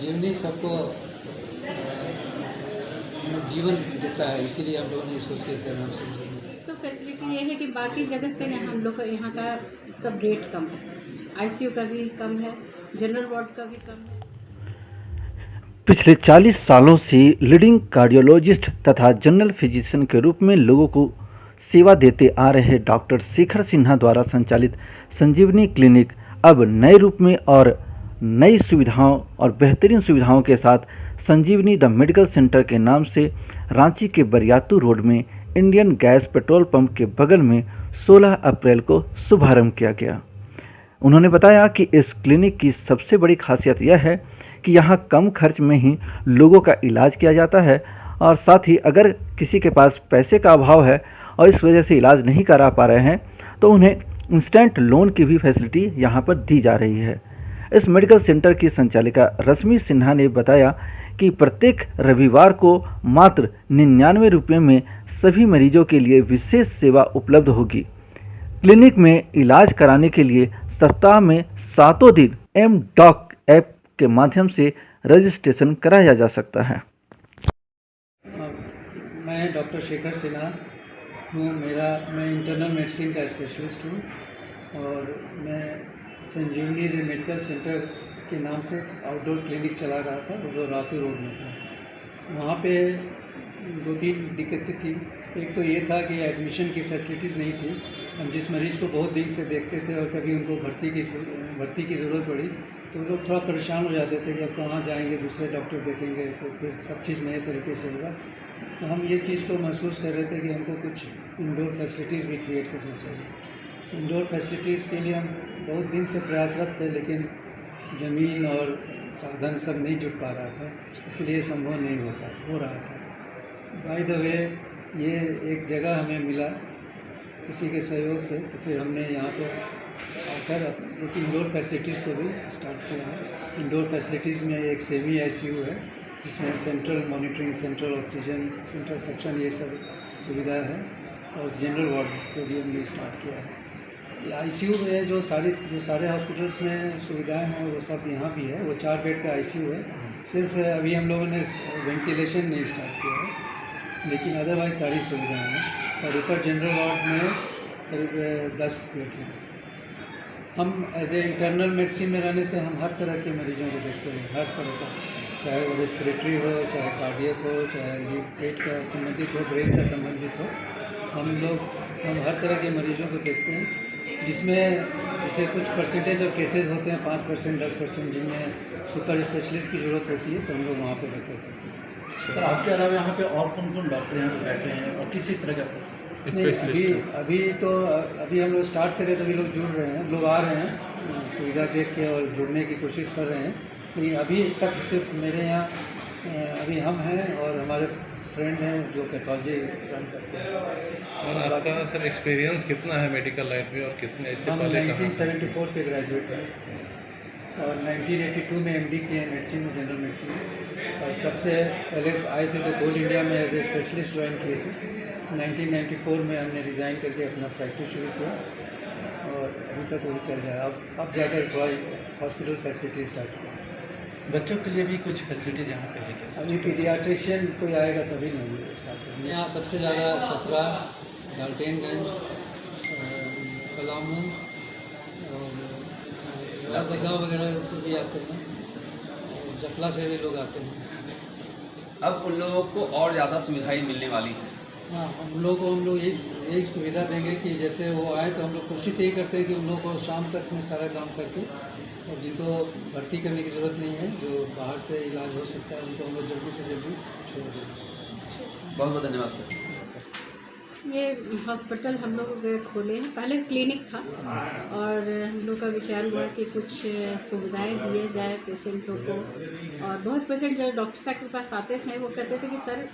संजीवनी सबको जीवन देता है, इसीलिए हम लोगों ने सोच के इसका नाम संजीवनी। तो फैसिलिटी ये है कि बाकी जगह से हम लोग का यहाँ का सब रेट कम है, आईसीयू का भी कम है, जनरल वार्ड का भी कम है। पिछले 40 सालों से लीडिंग कार्डियोलॉजिस्ट तथा जनरल फिजिशियन के रूप में लोगों को सेवा देते आ रहे डॉक्टर शेखर सिन्हा द्वारा संचालित संजीवनी क्लिनिक अब नए रूप में और नई सुविधाओं और बेहतरीन सुविधाओं के साथ संजीवनी द मेडिकल सेंटर के नाम से रांची के बरियातू रोड में इंडियन गैस पेट्रोल पंप के बगल में 16 अप्रैल को शुभारंभ किया गया। उन्होंने बताया कि इस क्लिनिक की सबसे बड़ी खासियत यह है कि यहाँ कम खर्च में ही लोगों का इलाज किया जाता है और साथ ही अगर किसी के पास पैसे का अभाव है और इस वजह से इलाज नहीं करा पा रहे हैं तो उन्हें इंस्टेंट लोन की भी फैसिलिटी यहाँ पर दी जा रही है। इस मेडिकल सेंटर की संचालिका रश्मि सिन्हा ने बताया कि प्रत्येक रविवार को मात्र 99 रुपये में सभी मरीजों के लिए विशेष सेवा उपलब्ध होगी। क्लिनिक में इलाज कराने के लिए सप्ताह में 7 दिन M-Doc ऐप के माध्यम से रजिस्ट्रेशन कराया जा सकता है। मैं डॉक्टर शेखर सिन्हा हूँ। मैं इंटरनल मेडिसिन का स्पेशलिस्ट हूँ और मैं संजीवनी द मेडिकल सेंटर के नाम से आउटडोर क्लिनिक चला रहा था, वो रातू रोड में था। वहाँ पे 2-3 दिक्कतें थी। एक तो ये था कि एडमिशन की फैसिलिटीज़ नहीं थी। हम जिस मरीज़ को बहुत दिन से देखते थे और कभी उनको भर्ती की ज़रूरत पड़ी तो लोग थोड़ा परेशान हो जाते थे कि अब कहाँ जाएंगे, दूसरे डॉक्टर देखेंगे तो फिर सब चीज़ नए तरीके से होगा। तो हम ये चीज़ को महसूस कर रहे थे कि हमको कुछ इंडोर फैसिलिटीज़ भी क्रिएट करना चाहिए। इंडोर फैसिलिटीज़ के लिए हम बहुत दिन से प्रयासरत थे, लेकिन ज़मीन और साधन सब नहीं जुट पा रहा था, इसलिए संभव नहीं हो रहा था। बाय द वे ये एक जगह हमें मिला किसी के सहयोग से, तो फिर हमने यहाँ पे आकर एक इंडोर फैसिलिटीज़ को भी स्टार्ट किया है। इंडोर फैसिलिटीज़ में एक सेमी आईसीयू है जिसमें central monitoring, central oxygen, central suction ये सब सुविधा है और जनरल वार्ड को भी हमने स्टार्ट किया है। आईसीयू में जो सारे हॉस्पिटल्स में सुविधाएं हैं वो सब यहाँ भी है। वो 4 बेड का आईसीयू है। सिर्फ अभी हम लोगों ने वेंटिलेशन नहीं स्टार्ट किया है, लेकिन अदरवाइज सारी सुविधाएं हैं। और ऊपर जनरल वार्ड में करीब 10 बेड हैं। हम एज ए इंटरनल मेडिसिन में रहने से हम हर तरह के मरीजों को देखते हैं, हर तरह का, चाहे वो रेस्पिरेटरी हो, चाहे कार्डियक हो, चाहे पेट का संबंधित हो, ब्रेन का संबंधित हो। हम हर तरह के मरीजों को देखते हैं, जिसमें जैसे कुछ परसेंटेज ऑफ केसेस होते हैं 5%, 10%, जिनमें सुपर स्पेशलिस्ट की ज़रूरत होती है तो हम लोग वहाँ पर रेफर करते हैं। सर आपके अलावा यहाँ पे और कौन कौन डॉक्टर यहाँ पे बैठे हैं और किस तरह का स्पेशलिस्ट? अभी हम लोग स्टार्ट करें तो अभी लोग जुड़ रहे हैं, लोग आ रहे हैं सुविधा देख के और जुड़ने की कोशिश कर रहे हैं। लेकिन अभी तक सिर्फ मेरे यहाँ अभी हम हैं और हमारे फ्रेंड हैं जो पैथोलॉजी रन करते हैं। और आपका सर एक्सपीरियंस कितना है मेडिकल लाइन में और कितने इससे हम पहले 1974 के ग्रेजुएट हैं और 1982 में एमडी किए हैं मेडिसिन में, जनरल मेडिसिन में। और तब से पहले आए थे तो कोल इंडिया में एज ए स्पेशलिस्ट ज्वाइन किए थे। 1994 में हमने रिज़ाइन करके अपना प्रैक्टिस शुरू किया और अभी तक वही चल रहा है। अब जाकर थोड़ा हॉस्पिटल फैसिलिटी स्टार्ट किया। बच्चों के लिए भी कुछ फैसिलिटीज़ यहाँ पे है? अभी पीडियाट्रिशियन कोई आएगा तभी नहीं होगा स्टार्ट करेंगे। यहाँ सबसे ज़्यादा खतरा डाल्टनगंज, पलामू और दरगाह वगैरह से भी आते हैं, जपला से भी लोग आते हैं। अब उन लोगों को और ज़्यादा सुविधाएं मिलने वाली हैं। हाँ, हम लोग यही सुविधा देंगे कि जैसे वो आए तो हम लोग कोशिश यही करते हैं कि उन लोगों को शाम तक में सारा काम करके, और जिनको भर्ती करने की ज़रूरत नहीं है, जो बाहर से इलाज हो सकता है, उनको हम लोग जल्दी से जल्दी छोड़ दें। बहुत बहुत धन्यवाद सर। ये हॉस्पिटल हम लोग खोले हैं, पहले क्लिनिक था और हम लोग का विचार हुआ कि कुछ सुविधाएं दिए जाए पेशेंट लोग को। और बहुत पेशेंट जो डॉक्टर साहब के पास आते थे वो कहते थे कि सर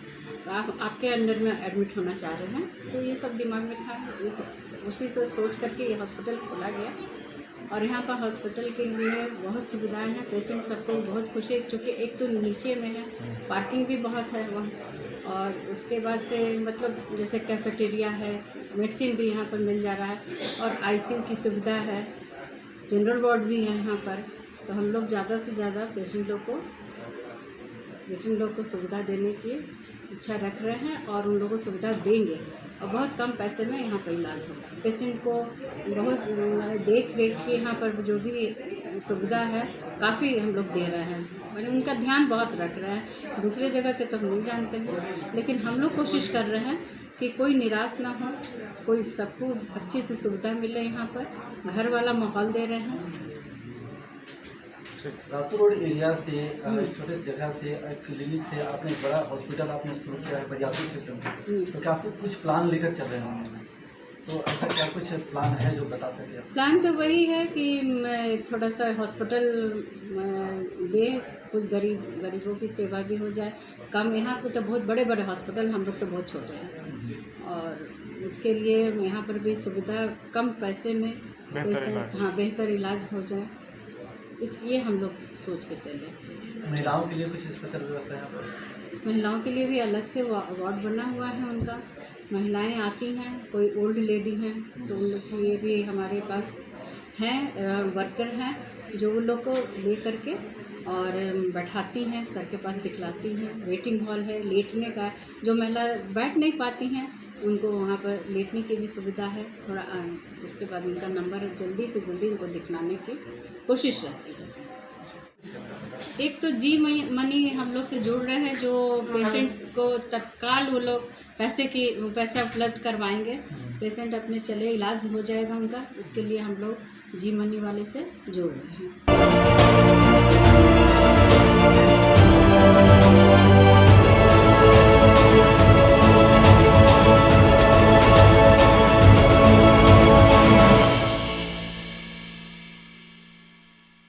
आपके अंडर में एडमिट होना चाह रहे हैं, तो ये सब दिमाग में था। उसी से सोच करके ये हॉस्पिटल खोला गया और यहाँ पर हॉस्पिटल के लिए बहुत सुविधाएं हैं। पेशेंट सबको बहुत खुशी है, चूँकि एक तो नीचे में है, पार्किंग भी बहुत है वहाँ, और उसके बाद से मतलब जैसे कैफेटेरिया है, मेडिसिन भी यहाँ पर मिल जा रहा है और आईसीयू की सुविधा है, जनरल वार्ड भी है यहाँ पर। तो हम लोग ज़्यादा से ज़्यादा पेशेंट लोग को पेशेंट लोग को सुविधा देने की इच्छा रख रहे हैं और उन लोगों को सुविधा देंगे और बहुत कम पैसे में यहाँ पर इलाज होगा। पेशेंट को बहुत देख रेख की यहाँ पर जो भी सुविधा है काफ़ी हम लोग दे रहे हैं, मैंने उनका ध्यान बहुत रख रहे हैं। दूसरे जगह के तो हम नहीं जानते हैं, लेकिन हम लोग कोशिश कर रहे हैं कि कोई निराश ना हो, कोई सबको अच्छी सी सुविधा मिले। यहाँ पर घर वाला माहौल दे रहे हैं। रातू रोड एरिया से एक छोटे जगह से एक क्लिनिक से आपने एक बड़ा हॉस्पिटल आपने शुरू किया है बरियारपुर क्षेत्र में, तो क्या आपको कुछ प्लान लेकर चल रहे हैं? तो ऐसा क्या कुछ प्लान है जो बता सके? प्लान तो वही है कि मैं थोड़ा सा हॉस्पिटल दे, कुछ गरीबों की सेवा भी हो जाए। कम यहाँ पे तो बहुत बड़े बड़े हॉस्पिटल, हम लोग तो बहुत छोटे हैं, और उसके लिए यहाँ पर भी सुविधा कम पैसे में बेहतर इलाज हो जाए, इसलिए हम लोग सोच के चले। महिलाओं के लिए कुछ स्पेशल व्यवस्था है यहाँ पर? महिलाओं के लिए भी अलग से वार्ड बना हुआ है उनका। महिलाएं आती हैं, कोई ओल्ड लेडी हैं तो उन लोग के लिए भी हमारे पास हैं वर्कर हैं जो उन लोग को ले करके और बैठाती हैं, सर के पास दिखलाती हैं। वेटिंग हॉल है, लेटने का, जो महिला बैठ नहीं पाती हैं उनको वहाँ पर लेटने की भी सुविधा है। थोड़ा उसके बाद उनका नंबर जल्दी से जल्दी उनको दिखलाने की कोशिश रहती है। एक तो जी मनी हम लोग से जुड़ रहे हैं, जो पेशेंट को तत्काल वो लोग पैसा उपलब्ध करवाएंगे, पेशेंट अपने चले इलाज हो जाएगा उनका, उसके लिए हम लोग जी मनी वाले से जुड़ रहे हैं।